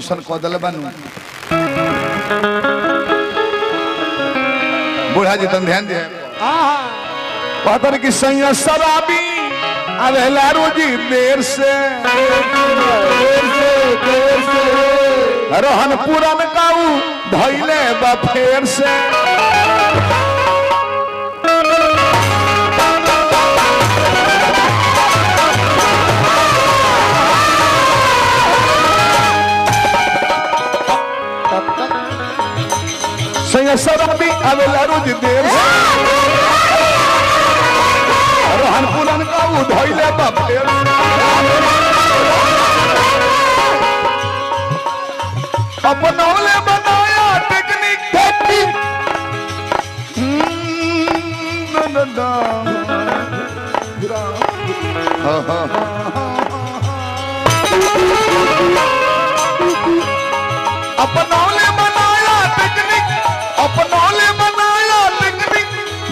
ऐसा कदल बनू बूढ़ा जी तुम ध्यान दिए पतर की सैया शराबी अवेला रोजी देर से रहन पुरन काऊ धैले बा फेर से सैया शराबी अवेला रोजी देर से रहन पुरन काऊ धैले बा फेर अपनौले बनाया टेक्निक अपनौले बनाया टेक्निक अपनौले बनाया टेक्निक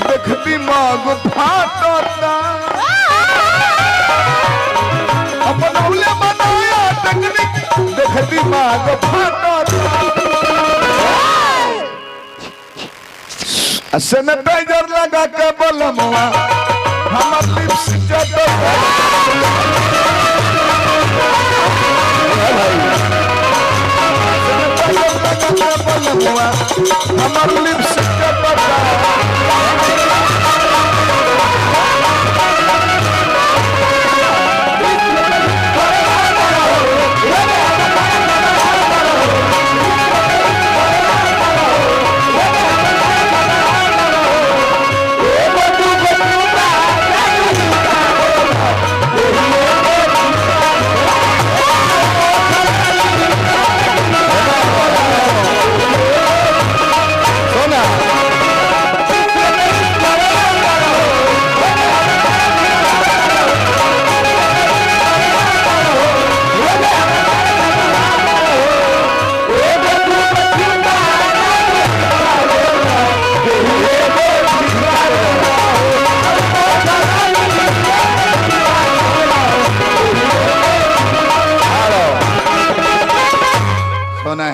देखती माग फाटता अपनौले बनाया टेक्निक देखती माग फाटता सैनिटाइजर लगा के बोलमुआ हमर लिप्स जटता सैनिटाइजर लगा के बोलमुआ हमर लिप्स जटता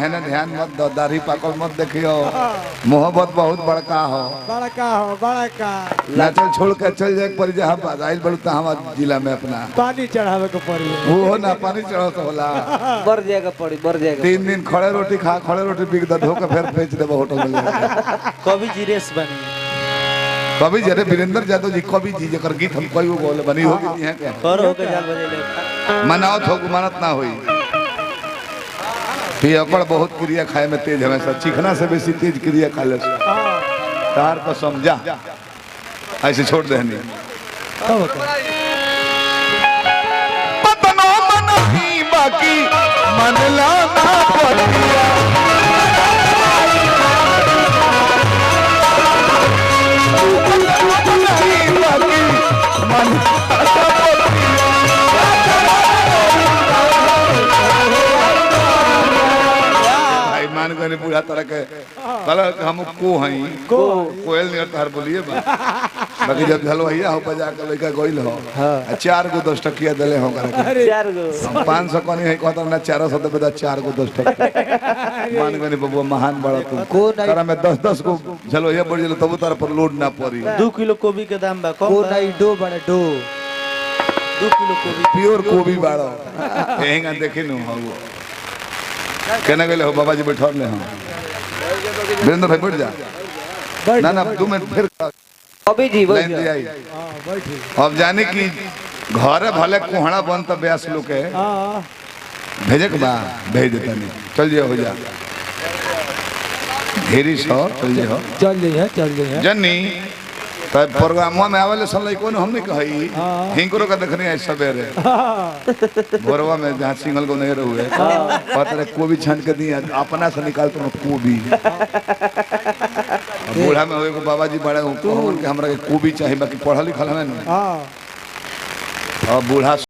है ना ध्यान मत दो दाढ़ी पाकल मत देखियो मोहब्बत बहुत बड़का हो बड़का नाचल छोड़ के चल जाए पर जहां आइल बड़ू त हम जिला में अपना पानी चढ़ावे के पड़ी वो ना पानी चढ़ाव तो होला बढ़ जाएगा पड़ी बढ़ जाएगा 3 दिन खड़े रोटी खा खड़े रोटी बिक द धो के फिर बेच देबो होटल में कवि जी रेस बनी कवि जरे वीरेंद्र यादव जी कवि जी जकर गीत हम कोई बोल बनी होगी है क्या कर हो के जाल बजे ले मनाओ तो मानत ना होई पियकड़ बहुत क्रिया खाए में तेज हमेशा चिकना से बेसी तेज क्रिया खा ले तार को समझा ऐसे छोड़ देनी पतनो मन ही बाकी मन लाना पड़िया मैंने पूरा तरह के कलर हम को हई कोयल नियर तार बोलिए बाकी जब हलवाइया हो बजा के लइका गइल हो 4 गो 10 टकिया देले हो करे 4 गो 500 कोनी है कहता ना 400 दे बदा 4 गो 10 टकिया मान गने बबुआ महान बड़ा तू तारा में 10 को हलवाइया बढ़ गेल तब तार पर लोड ना पड़ी 2 किलो कोबी के दाम बा कम को नहीं डो बड़ा डो 2 किलो कोबी प्योर कोबी बाड़ो एंगा देखि नु हो कहना गए हो बाबा जी बैठल ले हम वीरेंद्र भाई बैठ जा ना ना 2 मिनट फिर अभी जी बैठ जा अब जाने की घर भले कोहड़ा बन त ब्यास लोग के भेजे के बा भेज देता नहीं चल जे हो जा घेरी सो चल जे जन्नी तब प्रोग्राम में आवेले सन लई कोन हमने कही हिंकरो का देखनी है सवेरे भोरवा में जहां सिंगल को नहीं रहुए पतरे कोबी छान के दिया अपना से निकाल तो कोबी बूढ़ा में होए को बाबा जी बड़े के हमरा के कोबी चाहिए बाकी पढ़ा लिखल है ना हां अब बूढ़ा